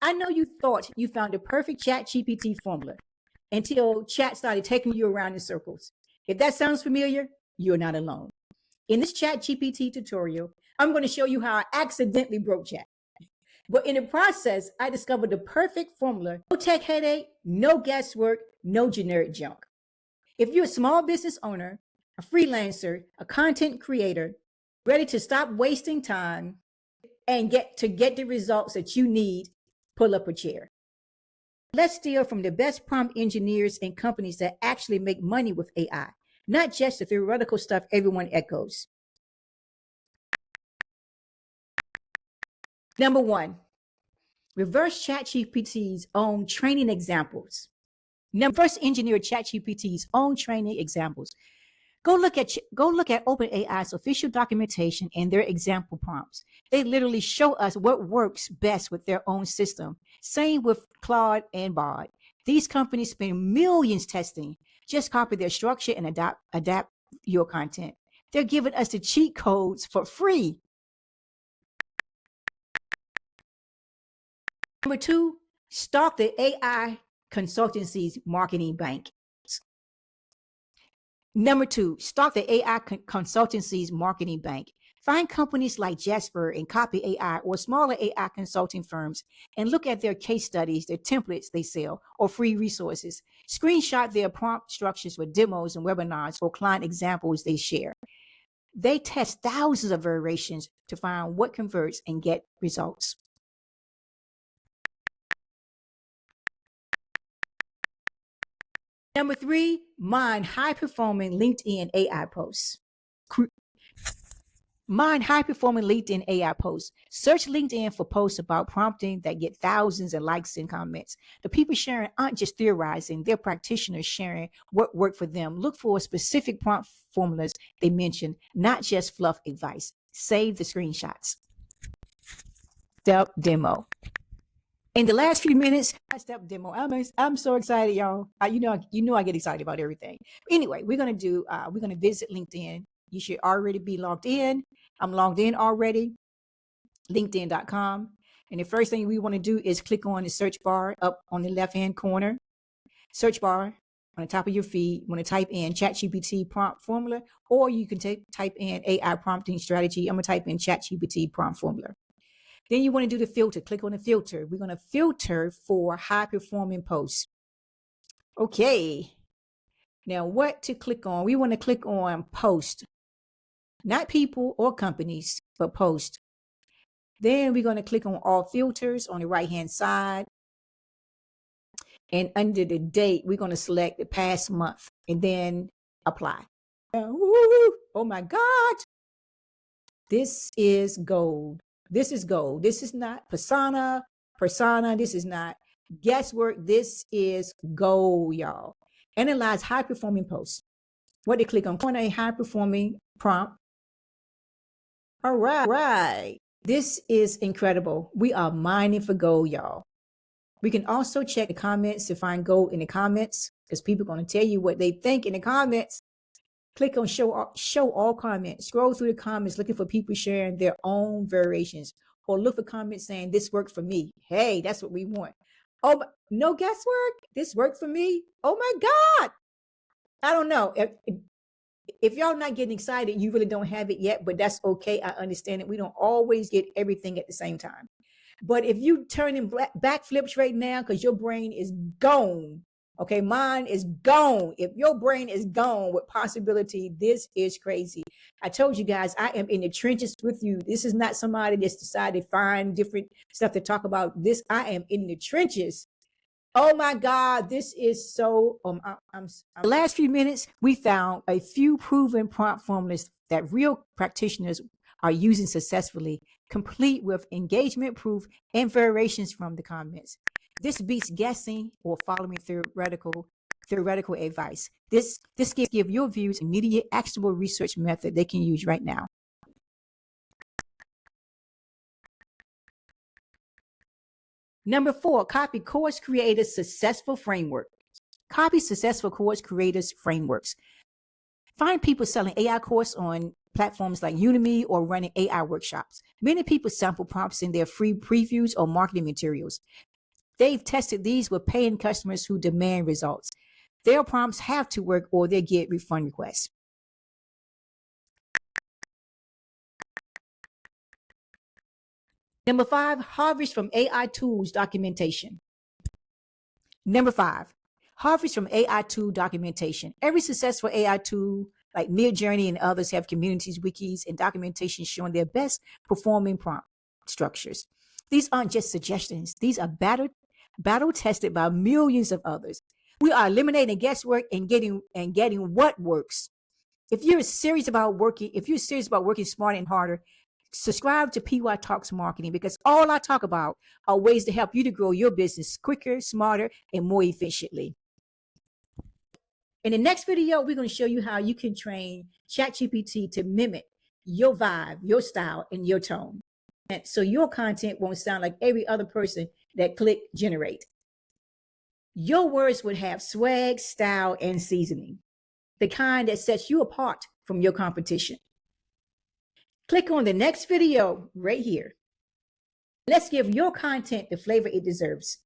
I know you thought you found the perfect ChatGPT formula until chat started taking you around in circles. If that sounds familiar, you're not alone. In this ChatGPT tutorial, I'm going to show you how I accidentally broke chat. But in the process, I discovered the perfect formula. No tech headache, no guesswork, no generic junk. If you're a small business owner, a freelancer, a content creator, ready to stop wasting time and get the results that you need, pull up a chair. Let's steal from the best prompt engineers and companies that actually make money with AI, not just the theoretical stuff everyone echoes. Number one, reverse ChatGPT's own training examples. First, engineer ChatGPT's own training examples. Go look at OpenAI's official documentation and their example prompts. They literally show us what works best with their own system. Same with Claude and Bard. These companies spend millions testing. Just copy their structure and adapt your content. They're giving us the cheat codes for free. Number two, stalk the AI consultancy's marketing bank. Number two, stalk the AI consultancy's marketing bank. Find companies like Jasper and Copy AI or smaller AI consulting firms and look at their case studies, their templates they sell, or free resources. Screenshot their prompt structures with demos and webinars or client examples they share. They test thousands of variations to find what converts and get results. Number three, mine high-performing LinkedIn AI posts. Mine high-performing LinkedIn AI posts. Search LinkedIn for posts about prompting that get thousands of likes and comments. The people sharing aren't just theorizing, they're practitioners sharing what worked for them. Look for specific prompt formulas they mention, not just fluff advice. Save the screenshots. Step demo. In the last few minutes, step demo. I'm so excited, y'all. You know I get excited about everything. Anyway, we're gonna visit LinkedIn. You should already be logged in. I'm logged in already. LinkedIn.com. And the first thing we want to do is click on the search bar up on the left-hand corner. Search bar on the top of your feed. You want to type in ChatGPT prompt formula, or you can type in AI prompting strategy. I'm gonna type in ChatGPT prompt formula. Then you want to do the filter. Click on the filter. We're going to filter for high-performing posts. Okay. Now, what to click on? We want to click on post. Not people or companies, but post. Then we're going to click on all filters on the right-hand side. And under the date, we're going to select the past month and then apply. Oh my God. This is gold. This is gold. This is not persona. This is not guesswork. This is gold, y'all. Analyze high-performing posts. What they click on a high-performing prompt. All right. This is incredible. We are mining for gold, y'all. We can also check the comments to find gold in the comments because people are going to tell you what they think in the comments. Click on show all comments. Scroll through the comments looking for people sharing their own variations, or look for comments saying this worked for me. Hey, that's what we want. Oh, no guesswork. This worked for me. Oh my God. I don't know. If y'all not getting excited, you really don't have it yet, but that's okay. I understand it. We don't always get everything at the same time. But if you turning backflips right now because your brain is gone, okay, mine is gone. If your brain is gone with possibility, this is crazy. I told you guys, I am in the trenches with you. This is not somebody that's decided to find different stuff to talk about. This, I am in the trenches. Oh my God, this is so, the last few minutes, we found a few proven prompt formulas that real practitioners are using successfully, complete with engagement proof and variations from the comments. This beats guessing or following theoretical advice. This gives your viewers immediate actionable research method they can use right now. Number 4, copy course creators' successful framework. Copy successful course creators' frameworks. Find people selling AI course on platforms like Udemy or running AI workshops. Many people sample prompts in their free previews or marketing materials. They've tested these with paying customers who demand results. Their prompts have to work or they get refund requests. Number 5, harvest from AI tools documentation. Number 5, harvest from AI tool documentation. Every successful AI tool like Midjourney and others have communities, wikis, and documentation showing their best performing prompt structures. These aren't just suggestions. These are battle tested by millions of others. We are eliminating guesswork and getting what works. If you're serious about working smarter and harder, subscribe to PY Talks Marketing, because all I talk about are ways to help you to grow your business quicker, smarter, and more efficiently. In the next video, we're going to show you how you can train ChatGPT to mimic your vibe, your style, and your tone. And so your content won't sound like every other person that click generate. Your words would have swag, style, and seasoning, the kind that sets you apart from your competition. Click on the next video right here. Let's give your content the flavor it deserves.